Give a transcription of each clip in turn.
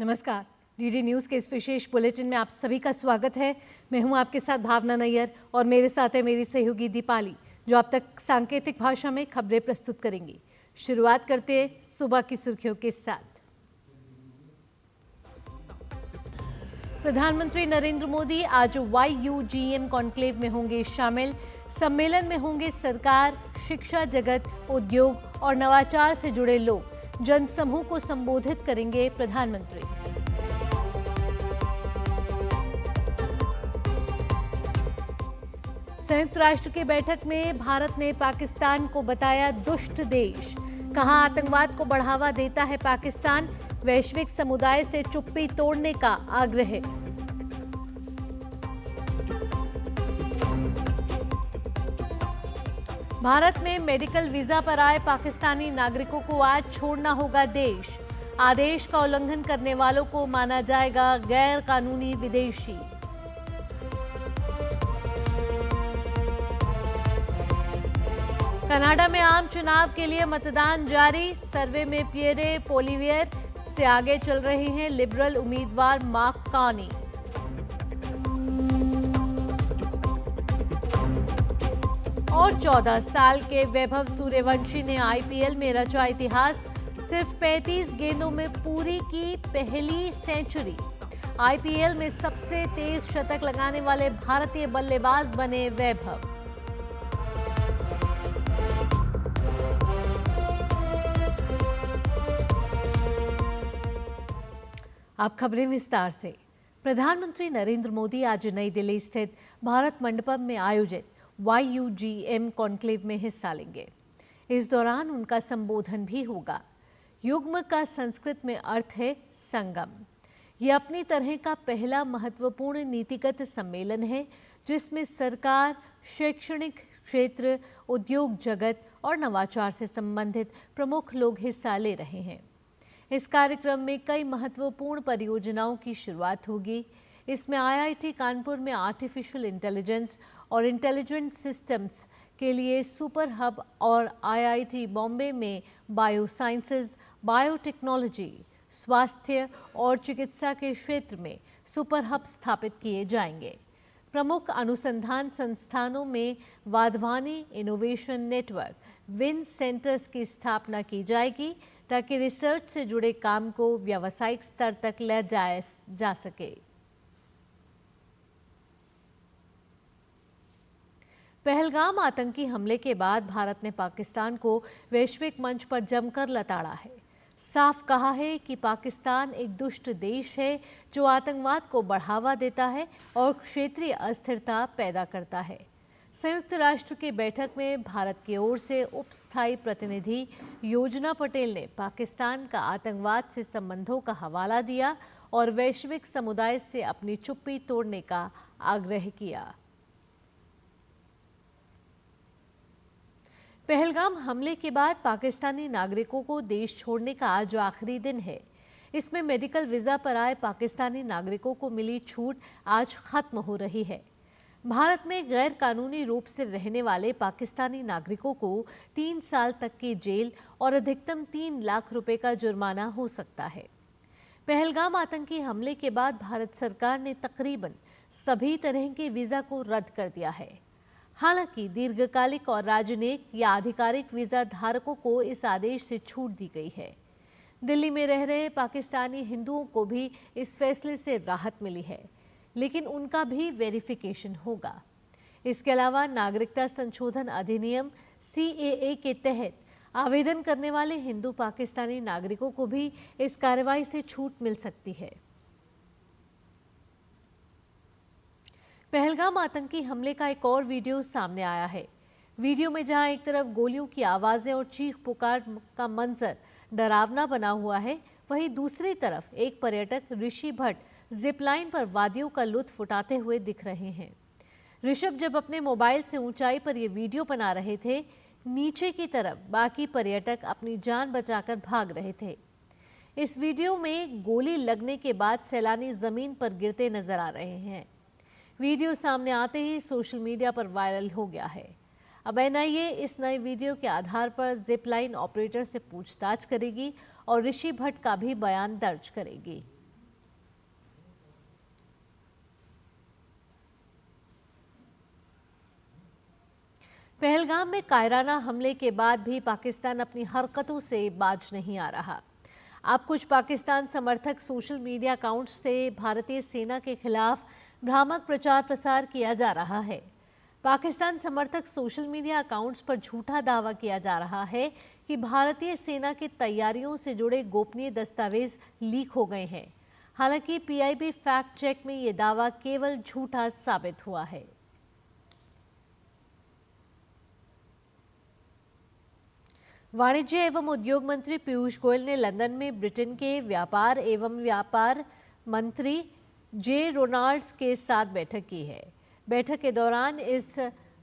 नमस्कार। DD news के इस विशेष बुलेटिन में आप सभी का स्वागत है। मैं हूं आपके साथ भावना नैयर और मेरे साथ है मेरी सहयोगी दीपाली, जो अब तक सांकेतिक भाषा में खबरें प्रस्तुत करेंगी। शुरुआत करते हैं सुबह की सुर्खियों के साथ। प्रधानमंत्री नरेंद्र मोदी आज YUGM कॉन्क्लेव में होंगे शामिल। सम्मेलन में होंगे सरकार, शिक्षा जगत, उद्योग और नवाचार से जुड़े लोग। जनसमूह को संबोधित करेंगे प्रधानमंत्री। संयुक्त राष्ट्र की बैठक में भारत ने पाकिस्तान को बताया दुष्ट देश। कहा, आतंकवाद को बढ़ावा देता है पाकिस्तान। वैश्विक समुदाय से चुप्पी तोड़ने का आग्रह। भारत में मेडिकल वीजा पर आए पाकिस्तानी नागरिकों को आज छोड़ना होगा देश। आदेश का उल्लंघन करने वालों को माना जाएगा गैर कानूनी विदेशी। कनाडा में आम चुनाव के लिए मतदान जारी। सर्वे में पियरे पोलिवियर से आगे चल रहे हैं लिबरल उम्मीदवार मार्क कार्नी। और 14 साल के वैभव सूर्यवंशी ने IPL में रचा इतिहास। सिर्फ 35 गेंदों में पूरी की पहली सेंचुरी। IPL में सबसे तेज शतक लगाने वाले भारतीय बल्लेबाज बने वैभव। अब खबरें विस्तार से। प्रधानमंत्री नरेंद्र मोदी आज नई दिल्ली स्थित भारत मंडपम में आयोजित YUGM कॉन्क्लेव में हिस्सा लेंगे। इस दौरान उनका संबोधन भी होगा। युग्म का संस्कृत में अर्थ है संगम। ये अपनी तरह का पहला महत्वपूर्ण नीतिगत सम्मेलन है जिसमें सरकार, शैक्षणिक क्षेत्र, उद्योग जगत और नवाचार से संबंधित प्रमुख लोग हिस्सा ले रहे हैं। इस कार्यक्रम में कई महत्वपूर्ण परियोजनाओं की शुरुआत होगी। इसमें IIT कानपुर में आर्टिफिशियल इंटेलिजेंस और इंटेलिजेंट सिस्टम्स के लिए सुपर हब और IIT बॉम्बे में बायोसाइंसेज, बायोटेक्नोलॉजी, स्वास्थ्य और चिकित्सा के क्षेत्र में सुपर हब स्थापित किए जाएंगे। प्रमुख अनुसंधान संस्थानों में Wadhwani innovation network, win centres की स्थापना की जाएगी ताकि रिसर्च से जुड़े काम को व्यावसायिक स्तर तक ले जाया जा सके। पहलगाम आतंकी हमले के बाद भारत ने पाकिस्तान को वैश्विक मंच पर जमकर लताड़ा है। साफ कहा है कि पाकिस्तान एक दुष्ट देश है जो आतंकवाद को बढ़ावा देता है और क्षेत्रीय अस्थिरता पैदा करता है। संयुक्त राष्ट्र की बैठक में भारत की ओर से उप स्थायी प्रतिनिधि योजना पटेल ने पाकिस्तान का आतंकवाद से संबंधों का हवाला दिया और वैश्विक समुदाय से अपनी चुप्पी तोड़ने का आग्रह किया। पहलगाम हमले के बाद पाकिस्तानी नागरिकों को देश छोड़ने का आज आखिरी दिन है। इसमें मेडिकल वीजा पर आए पाकिस्तानी नागरिकों को मिली छूट आज खत्म हो रही है। भारत में गैर कानूनी रूप से रहने वाले पाकिस्तानी नागरिकों को 3 साल तक की जेल और अधिकतम 3 लाख रुपए का जुर्माना हो सकता है। पहलगाम आतंकी हमले के बाद भारत सरकार ने तकरीबन सभी तरह के वीजा को रद्द कर दिया है। हालांकि दीर्घकालिक और राजनयिक या आधिकारिक वीजा धारकों को इस आदेश से छूट दी गई है। दिल्ली में रह रहे पाकिस्तानी हिंदुओं को भी इस फैसले से राहत मिली है, लेकिन उनका भी वेरिफिकेशन होगा। इसके अलावा नागरिकता संशोधन अधिनियम CAA के तहत आवेदन करने वाले हिंदू पाकिस्तानी नागरिकों को भी इस कार्रवाई से छूट मिल सकती है। पहलगाम आतंकी हमले का एक और वीडियो सामने आया है। वीडियो में जहां एक तरफ गोलियों की आवाजें और चीख पुकार का मंजर डरावना बना हुआ है, वहीं दूसरी तरफ एक पर्यटक ऋषि भट्ट जिपलाइन पर वादियों का लुत्फ उठाते हुए दिख रहे हैं। ऋषभ जब अपने मोबाइल से ऊंचाई पर यह वीडियो बना रहे थे, नीचे की तरफ बाकी पर्यटक अपनी जान बचाकर भाग रहे थे। इस वीडियो में गोली लगने के बाद सैलानी जमीन पर गिरते नजर आ रहे हैं। वीडियो सामने आते ही सोशल मीडिया पर वायरल हो गया है। अब NIA इस नए वीडियो के आधार पर जिपलाइन ऑपरेटर से पूछताछ करेगी और ऋषि भट्ट का भी बयान दर्ज करेगी। पहलगाम में कायराना हमले के बाद भी पाकिस्तान अपनी हरकतों से बाज नहीं आ रहा। अब कुछ पाकिस्तान समर्थक सोशल मीडिया अकाउंट्स से भारतीय सेना के खिलाफ भ्रामक प्रचार प्रसार किया जा रहा है। पाकिस्तान समर्थक सोशल मीडिया अकाउंट्स पर झूठा दावा किया जा रहा है कि भारतीय सेना की तैयारियों से जुड़े गोपनीय दस्तावेज लीक हो गए हैं। हालांकि पीआईबी फैक्ट चेक में ये दावा केवल झूठा साबित हुआ है। वाणिज्य एवं उद्योग मंत्री पीयूष गोयल ने लंदन में ब्रिटेन के व्यापार मंत्री जे रोनाल्ड्स के साथ बैठक की है। बैठक के दौरान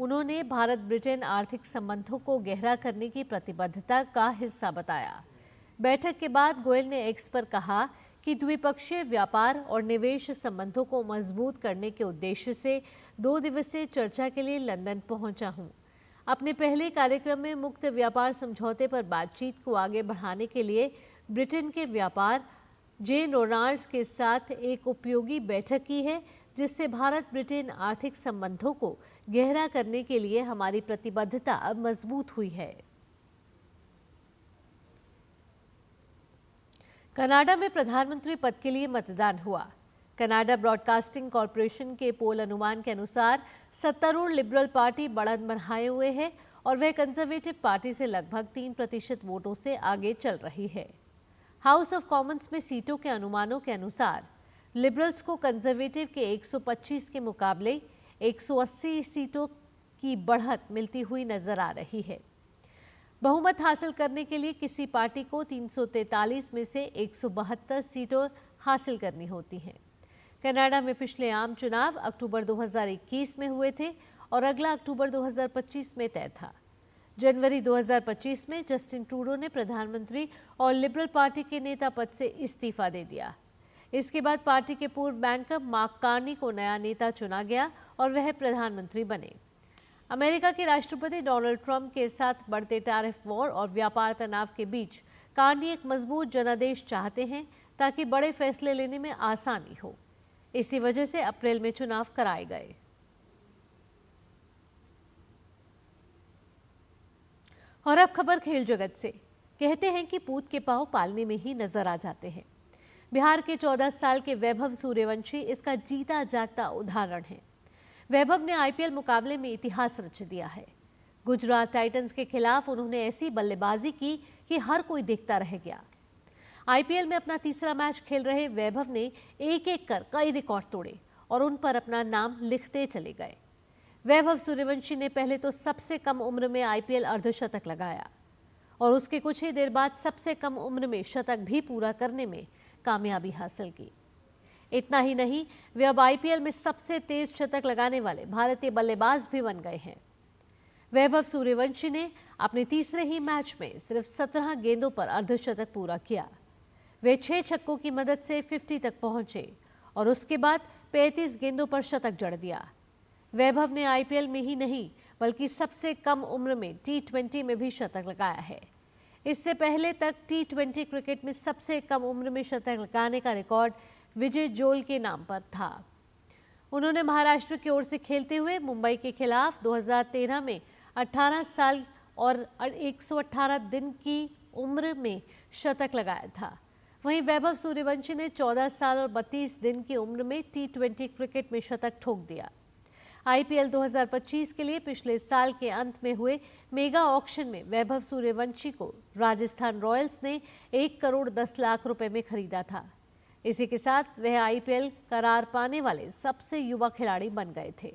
उन्होंने भारत ब्रिटेन आर्थिक संबंधों को गहरा करने की प्रतिबद्धता का हिस्सा बताया। बैठक के बाद गोयल ने एक्स पर कहा कि द्विपक्षीय व्यापार और निवेश संबंधों को मजबूत करने के उद्देश्य से 2 दिवसीय चर्चा के लिए लंदन पहुंचा हूं। अपने पहले कार्यक्रम में मुक्त व्यापार समझौते पर बातचीत को आगे बढ़ाने के लिए ब्रिटेन के व्यापार जे रोनाल्ड्स के साथ एक उपयोगी बैठक की है, जिससे भारत ब्रिटेन आर्थिक संबंधों को गहरा करने के लिए हमारी प्रतिबद्धता मजबूत हुई है। कनाडा में प्रधानमंत्री पद के लिए मतदान हुआ। कनाडा ब्रॉडकास्टिंग कॉरपोरेशन के पोल अनुमान के अनुसार सत्तारूढ़ लिबरल पार्टी बढ़त बढ़ाए हुए है और वह कंजर्वेटिव पार्टी से लगभग 3% वोटों से आगे चल रही है। हाउस ऑफ कॉमन्स में सीटों के अनुमानों के अनुसार लिबरल्स को कंजर्वेटिव के 125 के मुकाबले 180 सीटों की बढ़त मिलती हुई नजर आ रही है। बहुमत हासिल करने के लिए किसी पार्टी को 343 में से 172 सीटों हासिल करनी होती हैं। कनाडा में पिछले आम चुनाव अक्टूबर 2021 में हुए थे और अगला अक्टूबर 2025 में तय था। जनवरी 2025 में जस्टिन ट्रूडो ने प्रधानमंत्री और लिबरल पार्टी के नेता पद से इस्तीफा दे दिया। इसके बाद पार्टी के पूर्व बैंकर मार्क कार्नी को नया नेता चुना गया और वह प्रधानमंत्री बने। अमेरिका के राष्ट्रपति डोनाल्ड ट्रंप के साथ बढ़ते टैरिफ वॉर और व्यापार तनाव के बीच कार्नी एक मजबूत जनादेश चाहते हैं ताकि बड़े फैसले लेने में आसानी हो। इसी वजह से अप्रैल में चुनाव कराए गए। और अब खबर खेल जगत से। कहते हैं कि पूत के पांव पालने में ही नजर आ जाते हैं। बिहार के 14 साल के वैभव सूर्यवंशी इसका जीता जागता उदाहरण है। वैभव ने आईपीएल मुकाबले में इतिहास रच दिया है। गुजरात टाइटंस के खिलाफ उन्होंने ऐसी बल्लेबाजी की कि हर कोई देखता रह गया। आईपीएल में अपना तीसरा मैच खेल रहे वैभव ने एक-एक कर कई रिकॉर्ड तोड़े और उन पर अपना नाम लिखते चले गए। वैभव सूर्यवंशी ने पहले तो सबसे कम उम्र में आईपीएल अर्धशतक लगाया और उसके कुछ ही देर बाद सबसे कम उम्र में शतक भी पूरा करने में कामयाबी हासिल की। इतना ही नहीं, वे अब आईपीएल में सबसे तेज शतक लगाने वाले भारतीय बल्लेबाज भी बन गए हैं। वैभव सूर्यवंशी ने अपने तीसरे ही मैच में सिर्फ 17 गेंदों पर अर्धशतक पूरा किया। वे 6 छक्कों की मदद से 50 तक पहुंचे और उसके बाद 35 गेंदों पर शतक जड़ दिया। वैभव ने आईपीएल में ही नहीं बल्कि सबसे कम उम्र में टी20 में भी शतक लगाया है। इससे पहले तक टी20 क्रिकेट में सबसे कम उम्र में शतक लगाने का रिकॉर्ड विजय जोल के नाम पर था। उन्होंने महाराष्ट्र की ओर से खेलते हुए मुंबई के खिलाफ 2013 में 18 साल और 118 दिन की उम्र में शतक लगाया था। वहीं वैभव सूर्यवंशी ने 14 साल और 32 दिन की उम्र में टी20 क्रिकेट में शतक ठोक दिया। आईपीएल 2025 के लिए पिछले साल के अंत में हुए मेगा ऑक्शन में वैभव सूर्यवंशी को राजस्थान रॉयल्स ने 1 करोड़ 10 लाख रुपए में खरीदा था। इसी के साथ वह आईपीएल करार पाने वाले सबसे युवा खिलाड़ी बन गए थे।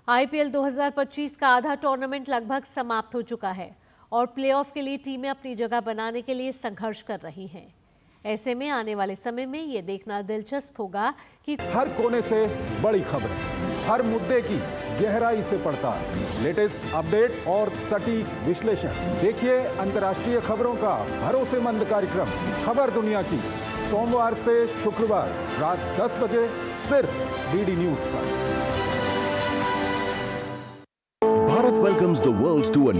आईपीएल 2025 का आधा टूर्नामेंट लगभग समाप्त हो चुका है और प्लेऑफ के लिए टीमें अपनी जगह बनाने के लिए संघर्ष कर रही हैं। ऐसे में आने वाले समय में ये देखना दिलचस्प होगा कि हर कोने से बड़ी खबरें, हर मुद्दे की गहराई से पड़ताल, लेटेस्ट अपडेट और सटीक विश्लेषण। देखिए अंतर्राष्ट्रीय खबरों का भरोसेमंद कार्यक्रम खबर दुनिया की, सोमवार से शुक्रवार रात 10 बजे सिर्फ डीडी न्यूज पर। Bharat welcomes the world to a